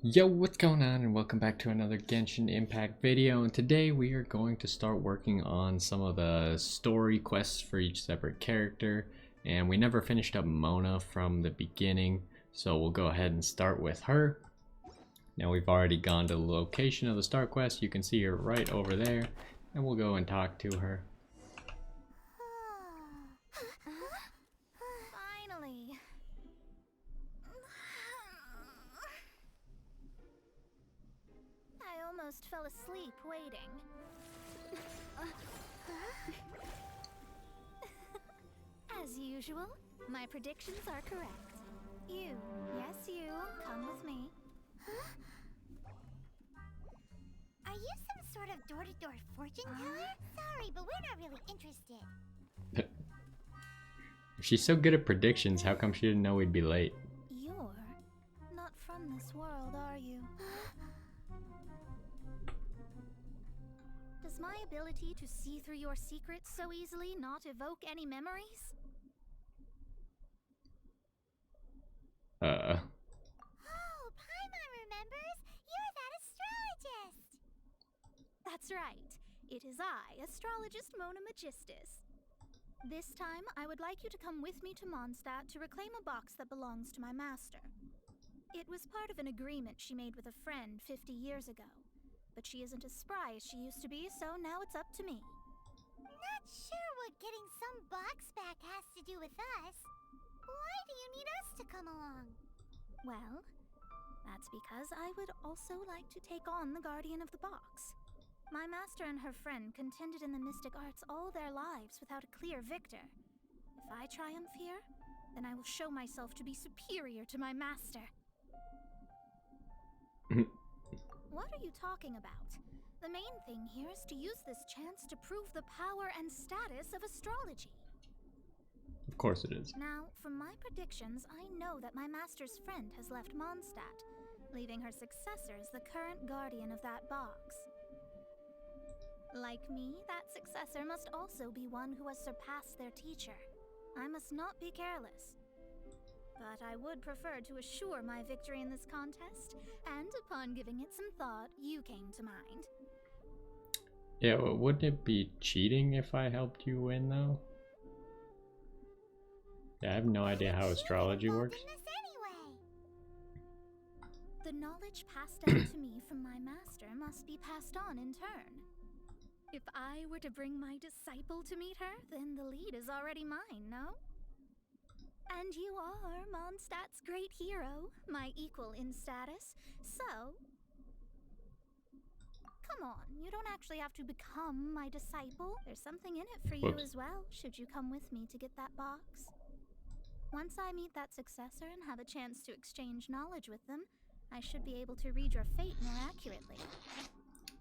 Yo, what's going on, and welcome back to another Genshin Impact video. And today we are going to start working on some of the story quests for each separate character. And we never finished up Mona from the beginning, so we'll go ahead and start with her. Now we've already gone to the location of the start quest. You can see her right over there, and we'll go and talk to her. Finally. I almost fell asleep waiting. As usual, my predictions are correct. You, yes you, come with me. Are you some sort of door-to-door fortune teller? Sorry, but we're not really interested. If she's so good at predictions, how come she didn't know we'd be late? You're not from this world, are you? Does my ability to see through your secrets so easily not evoke any memories? Oh, Paimon remembers! You're that astrologist! That's right. It is I, Astrologist Mona Magistus. This time, I would like you to come with me to Mondstadt to reclaim a box that belongs to my master. It was part of an agreement she made with a friend 50 years ago. But she isn't as spry as she used to be, so now it's up to me. Not sure what getting some box back has to do with us. Why do you need us to come along? Well, that's because I would also like to take on the Guardian of the Box. My master and her friend contended in the mystic arts all their lives without a clear victor. If I triumph here, then I will show myself to be superior to my master. What are you talking about? The main thing here is to use this chance to prove the power and status of astrology. Of course it is. Now, from my predictions, I know that my master's friend has left Mondstadt, leaving her successor as the current guardian of that box. Like me, that successor must also be one who has surpassed their teacher. I must not be careless. But I would prefer to assure my victory in this contest, and upon giving it some thought, you came to mind. Yeah, well, wouldn't it be cheating if I helped you win, though? Yeah, I have no idea how astrology works. Anyway. The knowledge passed down to me from my master must be passed on in turn. If I were to bring my disciple to meet her, then the lead is already mine, no? And you are Mondstadt's great hero, my equal in status, so... Come on, you don't actually have to become my disciple. There's something in it for you as well, should you come with me to get that box. Once I meet that successor and have a chance to exchange knowledge with them, I should be able to read your fate more accurately.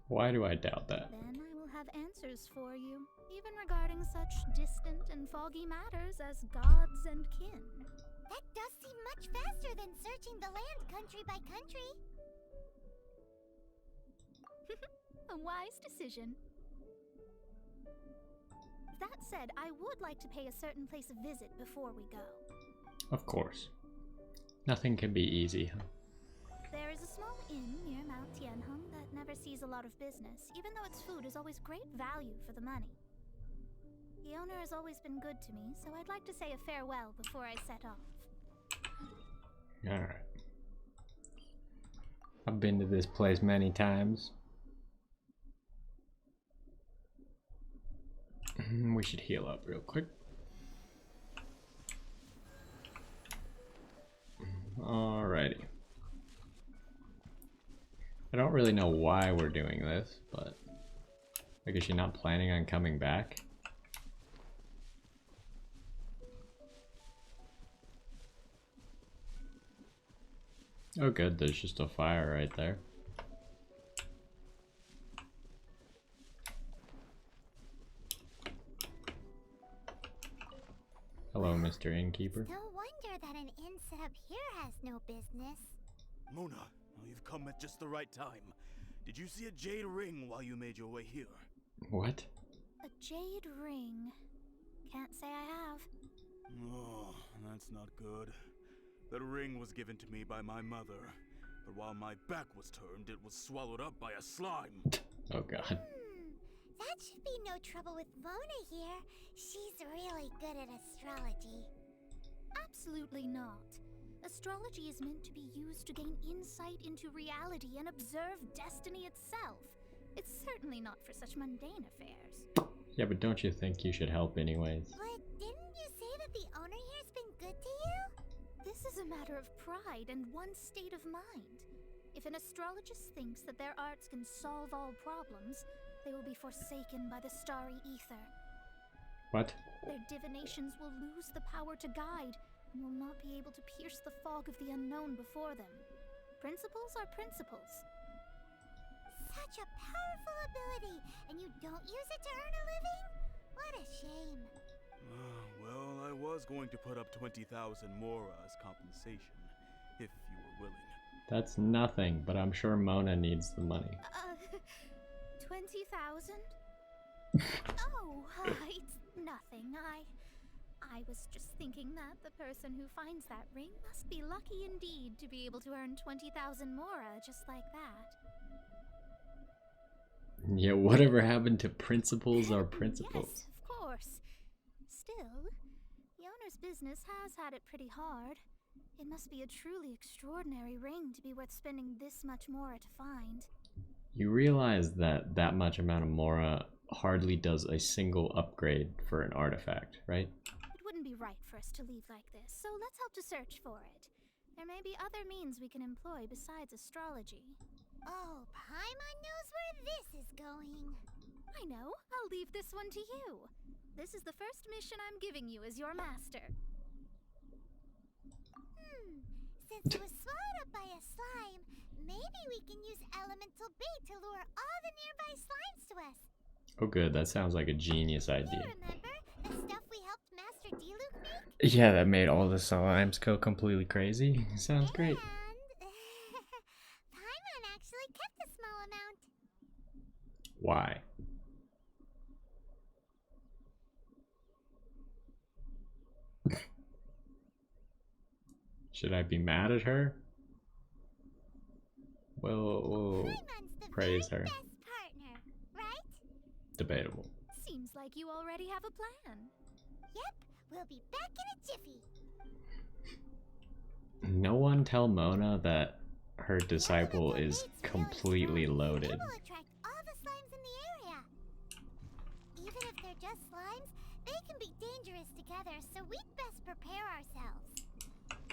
Why do I doubt that? Then I will have answers for you, even regarding such distant and foggy matters as gods and kin. That does seem much faster than searching the land country by country. A wise decision. That said, I would like to pay a certain place a visit before we go. Of course. Nothing can be easy, huh? There is a small inn near Mount Tianheng that never sees a lot of business, even though its food is always great value for the money. The owner has always been good to me, so I'd like to say a farewell before I set off. Alright. I've been to this place many times. We should heal up real quick. Alrighty. I don't really know why we're doing this, but I guess you're not planning on coming back. Oh good, there's just a fire right there. Hello, Mr. Innkeeper. No wonder that an inn set up here has no business. Mona, now you've come at just the right time. Did you see a jade ring while you made your way here? What? A jade ring. Can't say I have. Oh, that's not good. That ring was given to me by my mother, but while my back was turned, it was swallowed up by a slime. Oh god. That should be no trouble with Mona here. She's really good at astrology. Absolutely not. Astrology is meant to be used to gain insight into reality and observe destiny itself. It's certainly not for such mundane affairs. Yeah, but don't you think you should help anyways? But didn't you say that the owner here's been good to you? This is a matter of pride and one's state of mind. If an astrologist thinks that their arts can solve all problems, they will be forsaken by the starry ether. What? Their divinations will lose the power to guide and will not be able to pierce the fog of the unknown before them. Principles are principles. Such a powerful ability, and you don't use it to earn a living? What a shame. Well, I was going to put up 20,000 Mora as compensation, if you were willing. That's nothing, but I'm sure Mona needs the money. 20,000? Oh, it's nothing. I was just thinking that the person who finds that ring must be lucky indeed to be able to earn 20,000 Mora just like that. Yeah, whatever happened to principles are principles. Yes, of course. Still, the owner's business has had it pretty hard. It must be a truly extraordinary ring to be worth spending this much Mora to find. You realize that that much amount of Mora hardly does a single upgrade for an artifact, right? It wouldn't be right for us to leave like this, so let's help to search for it. There may be other means we can employ besides astrology. Oh, Paimon knows where this is going. I know. I'll leave this one to you. This is the first mission I'm giving you as your master. Since it was swallowed up by a slime, maybe we can use elemental bait to lure all the nearby slimes to us. Oh good, that sounds like a genius You idea. remember the stuff we helped Master Diluc make? Yeah, that made all the slimes go completely crazy. Sounds great. And Paimon actually kept a small amount. Why? Should I be mad at her? We'll Paimon's the praise very her. best partner, right? Debatable. Seems like you already have a plan. Yep, we'll be back in a jiffy. No one tell Mona that her disciple is completely loaded. It will attract all the slimes in the area. Even if they're just slimes, they can be dangerous together, so we'd best prepare ourselves.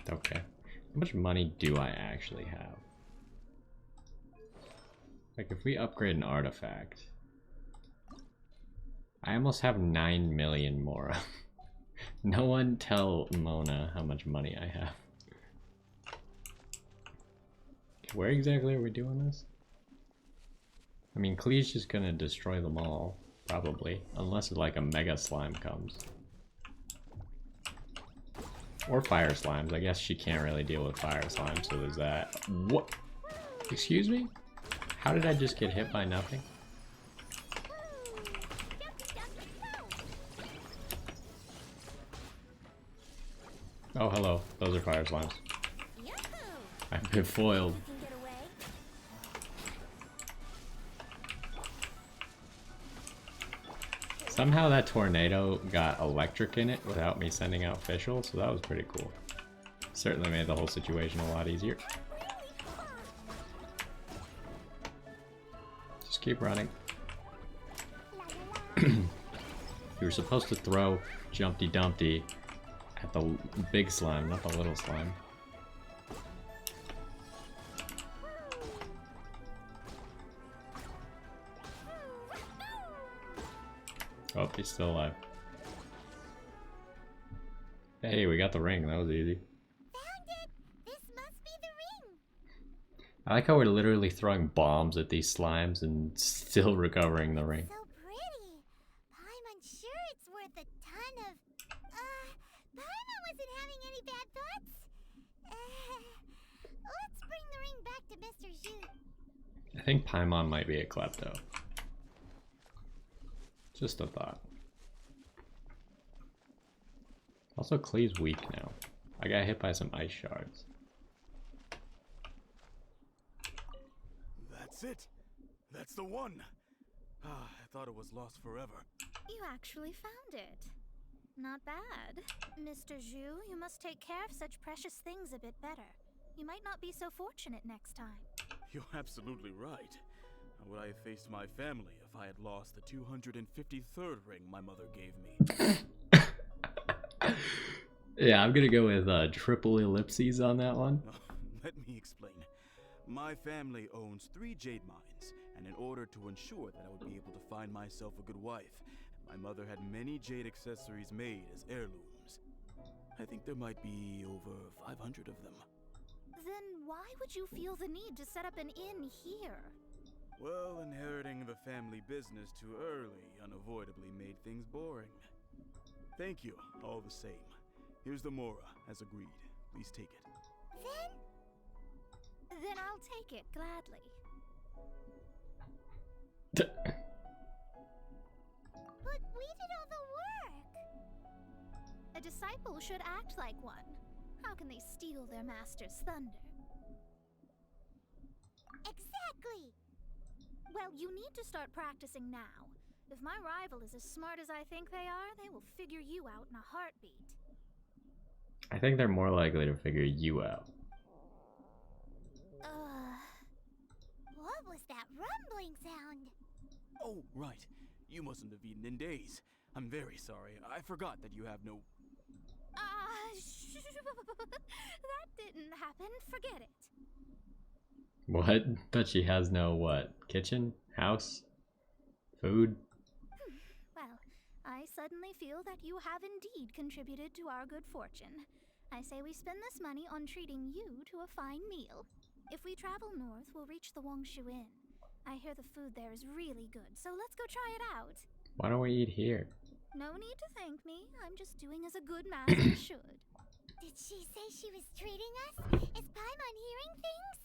Okay. How much money do I actually have? Like, if we upgrade an artifact, I almost have 9 million Mora. No one tell Mona how much money I have. Where exactly are we doing this? I mean, Klee's just gonna destroy them all, probably. Unless like a mega slime comes. Or fire slimes. I guess she can't really deal with fire slimes, so there's that. What? Excuse me? How did I just get hit by nothing? Oh, hello. Those are fire slimes. I've been foiled. You can get away. Somehow that tornado got electric in it without me sending out official, so that was pretty cool. Certainly made the whole situation a lot easier. Just keep running. You were supposed to throw Jumpty Dumpty at the big slime, not the little slime. Oh, he's still alive. Hey, we got the ring. That was easy. Found it! This must be the ring! I like how we're literally throwing bombs at these slimes and still recovering the ring. So pretty! I'm unsure it's worth a ton of... Paimon wasn't having any bad thoughts? Let's bring the ring back to Mr. Zhu. I think Paimon might be a klepto. Just a thought. Also, Klee's weak now. I got hit by some ice shards. That's it. That's the one. Ah, I thought it was lost forever. You actually found it. Not bad. Mr. Zhu, you must take care of such precious things a bit better. You might not be so fortunate next time. You're absolutely right. How would I have faced my family if I had lost the 253rd ring my mother gave me? Yeah, I'm gonna go with triple ellipses on that one. Let me explain. My family owns 3 jade mines, and in order to ensure that I would be able to find myself a good wife, my mother had many jade accessories made as heirlooms. I think there might be over 500 of them. Then why would you feel the need to set up an inn here? Well, inheriting the family business too early unavoidably made things boring. Thank you, all the same. Here's the Mora, as agreed. Please take it. Then I'll take it gladly. But we did all the work! A disciple should act like one. How can they steal their master's thunder? Exactly! Well, you need to start practicing now. If my rival is as smart as I think they are, they will figure you out in a heartbeat. I think they're more likely to figure you out. What was that rumbling sound? Oh, right. You mustn't have eaten in days. I'm very sorry. I forgot that you have no... That didn't happen. Forget it. What? But she has no what? Kitchen? House? Food? Well, I suddenly feel that you have indeed contributed to our good fortune. I say we spend this money on treating you to a fine meal. If we travel north, we'll reach the Wongshu Inn. I hear the food there is really good, so let's go try it out. Why don't we eat here? No need to thank me. I'm just doing as a good master should. Did she say she was treating us? Is Paimon hearing things?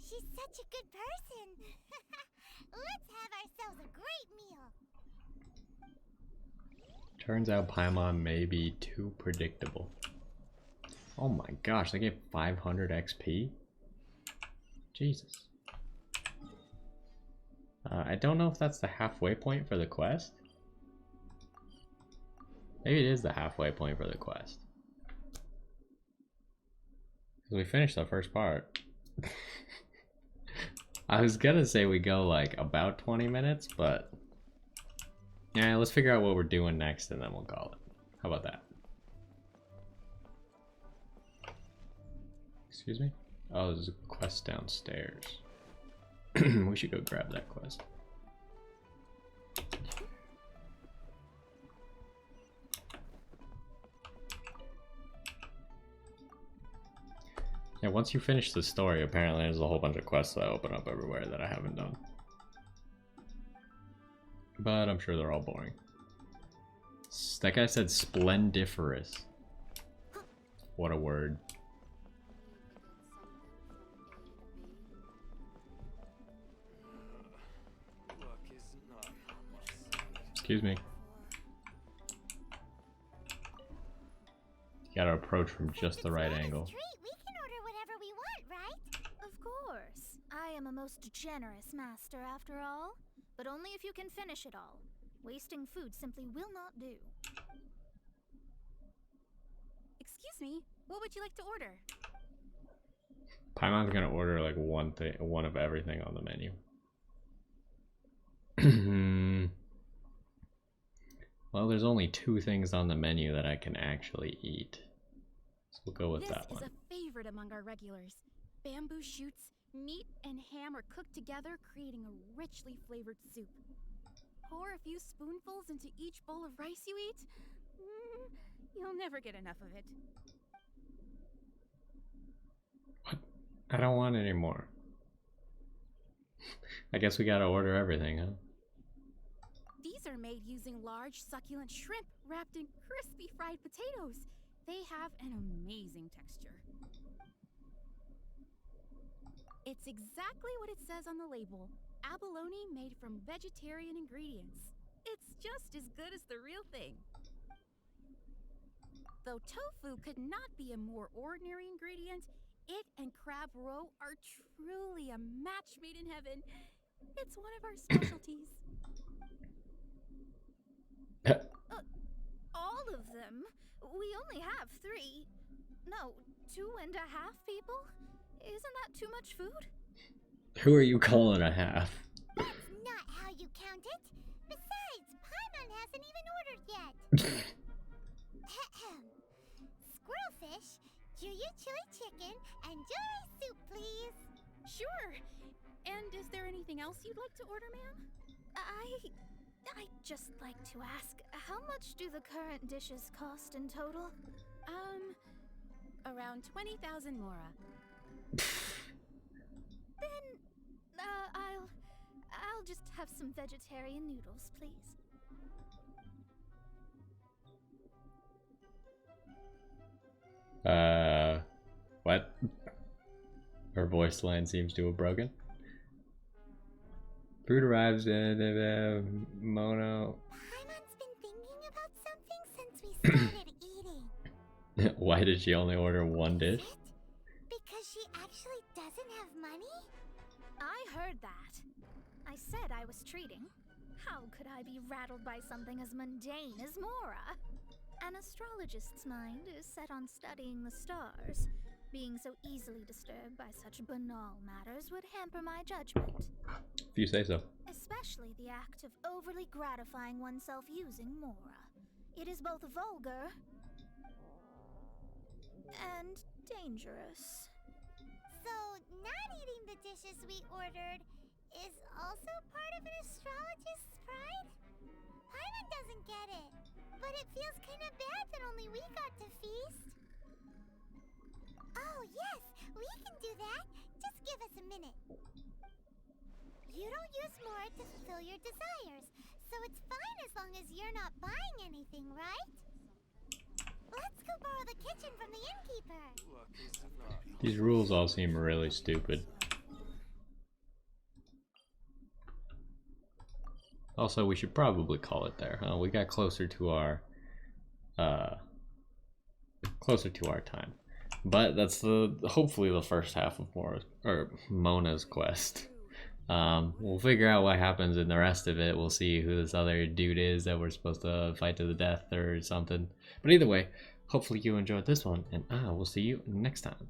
She's such a good person. Let's have ourselves a great meal. Turns out Paimon may be too predictable. Oh my gosh, they gave 500 XP? Jesus. I don't know if that's the halfway point for the quest. Maybe it is the halfway point for the quest. We finished the first part. I was gonna say we go like about 20 minutes, but yeah, let's figure out what we're doing next and then we'll call it. How about that? Excuse me? Oh, there's a quest downstairs. We should go grab that quest. Yeah, once you finish the story, apparently there's a whole bunch of quests that open up everywhere that I haven't done. But I'm sure they're all boring. That guy said splendiferous. What a word. Excuse me. You gotta approach from just the right angle. We can order whatever we want, right? Of course. I am a most generous master after all. But only if you can finish it all. Wasting food simply will not do. Excuse me, what would you like to order? Paimon's gonna order like one of everything on the menu. Well, there's only 2 things on the menu that I can actually eat. So we'll go with that one. This is a favorite among our regulars. Bamboo shoots, meat and ham are cooked together, creating a richly flavored soup. Pour a few spoonfuls into each bowl of rice you eat. You'll never get enough of it. What? I don't want any more. I guess we gotta order everything, huh? These are made using large, succulent shrimp wrapped in crispy fried potatoes. They have an amazing texture. It's exactly what it says on the label. Abalone made from vegetarian ingredients. It's just as good as the real thing. Though tofu could not be a more ordinary ingredient, it and crab roe are truly a match made in heaven. It's one of our specialties. All of them? We only have 3. No, 2.5 people? Isn't that too much food? Who are you calling a half? That's not how you count it. Besides, Paimon hasn't even ordered yet. Squirrelfish, Juyu chili chicken, and Juri soup, please. Sure. And is there anything else you'd like to order, ma'am? I'd just like to ask, how much do the current dishes cost in total? Around 20,000 mora. Then, I'll just have some vegetarian noodles, please. What? Her voice line seems to have broken. Food arrives Mono. Paimon's been thinking about something since we started eating. Why did she only order one dish? Because she actually doesn't have money? I heard that. I said I was treating. How could I be rattled by something as mundane as Mora? An astrologist's mind is set on studying the stars. Being so easily disturbed by such banal matters would hamper my judgment. If you say so. Especially the act of overly gratifying oneself using Mora. It is both vulgar and dangerous. So, not eating the dishes we ordered is also part of an astrologist's pride? Paimon doesn't get it, but it feels kind of bad that only we got to feast. Oh, yes, we can do that. Just give us a minute. You don't use more to fulfill your desires, so it's fine as long as you're not buying anything, right? Let's go borrow the kitchen from the innkeeper. These rules all seem really stupid. Also, we should probably call it there, huh? We got closer to our time. But that's hopefully the first half of Mona's quest. We'll figure out what happens in the rest of it. We'll see who this other dude is that we're supposed to fight to the death or something. But either way, hopefully you enjoyed this one, and I will see you next time.